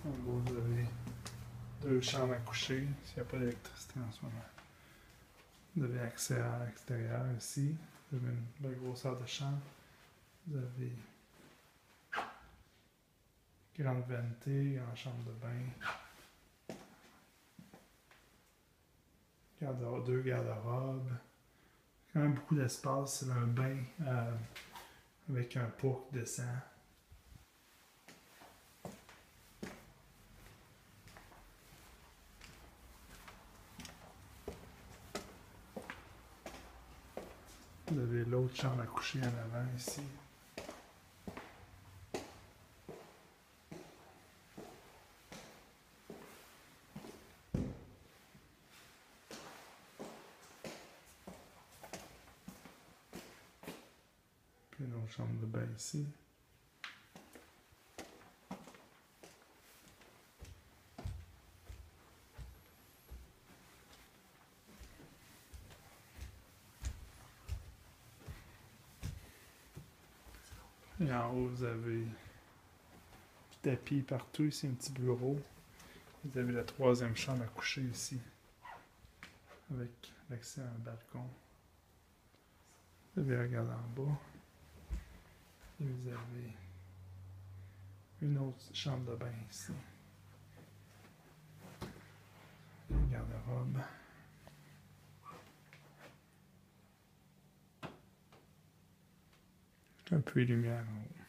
En gros, vous avez deux chambres à coucher s'il n'y a pas d'électricité en ce moment. Vous avez accès à l'extérieur ici. Vous avez une belle grosseur de chambre. Vous avez grande vanité, grande chambre de bain. Deux garde-robes. Quand même beaucoup d'espace. C'est un bain avec un pot qui descend. Vous avez l'autre chambre à coucher en avant ici. Puis une autre chambre de bain ici. Et en haut, vous avez du tapis partout. Ici, un petit bureau. Vous avez la troisième chambre à coucher ici, avec l'accès à un balcon. Vous avez regardé en bas. Et vous avez une autre chambre de bain ici. Une garde-robe. Un peu de lumière en haut.